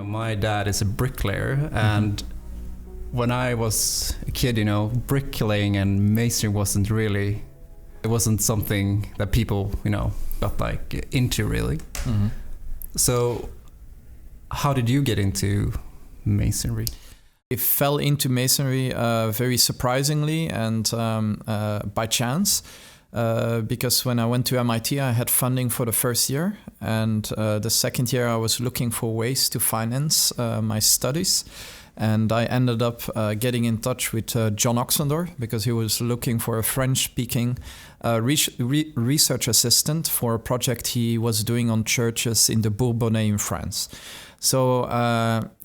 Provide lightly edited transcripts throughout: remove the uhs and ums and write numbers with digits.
My dad is a bricklayer, and when I was a kid, bricklaying and masonry wasn't something that people, got like into really. Mm-hmm. So how did you get into masonry? I fell into masonry very surprisingly and by chance. Because when I went to MIT, I had funding for the first year, and the second year I was looking for ways to finance my studies, and I ended up getting in touch with John Ochsendorf because he was looking for a French-speaking research assistant for a project he was doing on churches in the Bourbonnais in France. So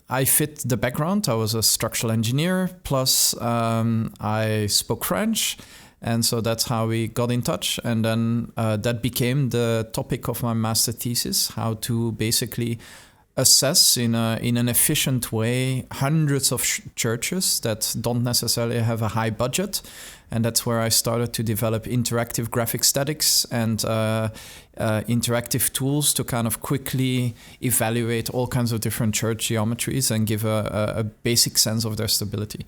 I fit the background. I was a structural engineer, plus I spoke French. And so that's how we got in touch. And then that became the topic of my master thesis, how to basically assess in an efficient way hundreds of churches that don't necessarily have a high budget. And that's where I started to develop interactive graphic statics and interactive tools to kind of quickly evaluate all kinds of different church geometries and give a basic sense of their stability.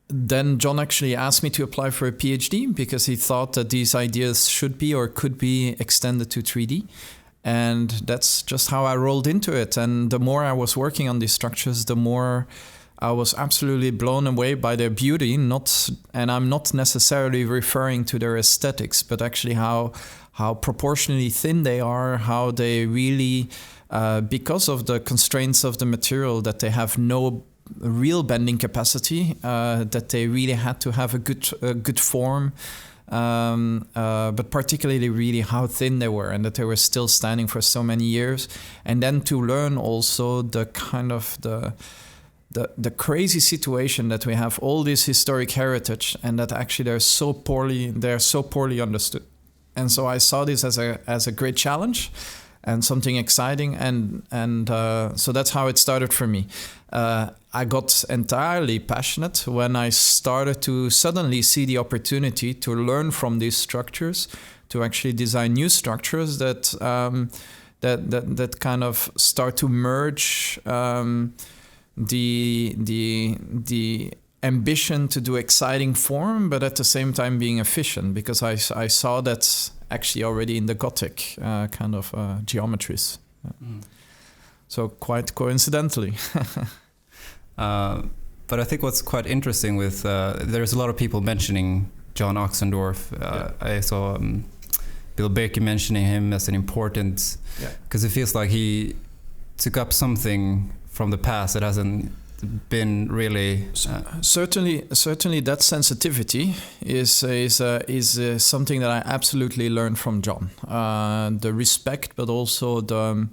Then John actually asked me to apply for a PhD because he thought that these ideas should be or could be extended to 3D. And that's just how I rolled into it. And the more I was working on these structures, the more I was absolutely blown away by their beauty. And I'm not necessarily referring to their aesthetics, but actually how proportionally thin they are, how they really, because of the constraints of the material, that they have no real bending capacity, that they really had to have a good form, but particularly really how thin they were and that they were still standing for so many years. And then to learn also the kind of the crazy situation that we have all this historic heritage and that actually they're so poorly understood. And so I saw this as a great challenge and something exciting, and so that's how it started for me. I got entirely passionate when I started to suddenly see the opportunity to learn from these structures, to actually design new structures that kind of start to merge the ambition to do exciting form, but at the same time being efficient, because I saw that actually already in the Gothic kind of geometries. So quite coincidentally. But I think what's quite interesting with, there's a lot of people mentioning John Ochsendorf. I saw Bill Baker mentioning him as an important, because it feels like he took up something from the past that hasn't been really certainly that sensitivity is something that I absolutely learned from John. The respect, but also the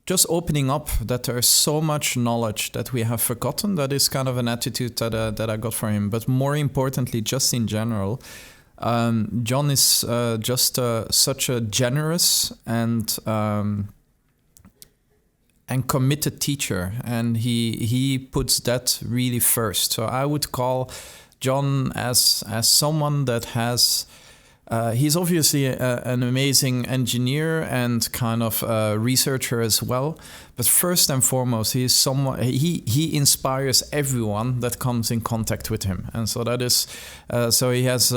just opening up that there's so much knowledge that we have forgotten. That is kind of an attitude that I got from him. But more importantly, just in general, John is just such a generous and committed teacher, and he puts that really first. So I would call John as someone that has. He's obviously an amazing engineer and kind of researcher as well. But first and foremost, he is someone. He inspires everyone that comes in contact with him, and so that is. So he has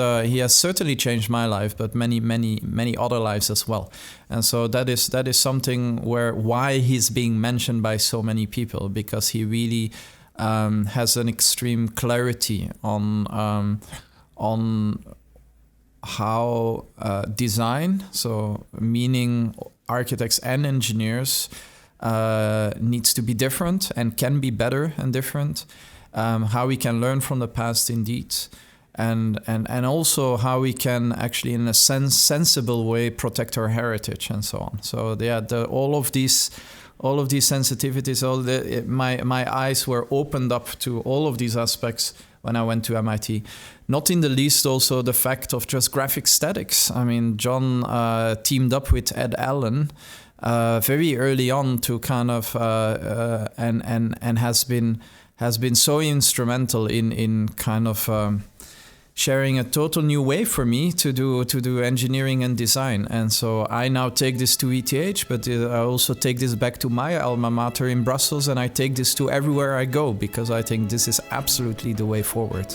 certainly changed my life, but many other lives as well. And so that is something why he's being mentioned by so many people, because he really has an extreme clarity on how design, so meaning architects and engineers, needs to be different and can be better and different, how we can learn from the past indeed, and also how we can actually in a sensible way protect our heritage and so on. So all of these sensitivities, my eyes were opened up to all of these aspects when I went to MIT. Not in the least also the fact of just graphic statics. I mean, John teamed up with Ed Allen very early on to kind of and has been so instrumental in kind of sharing a total new way for me to do engineering and design. And so I now take this to ETH, but I also take this back to my alma mater in Brussels, and I take this to everywhere I go, because I think this is absolutely the way forward.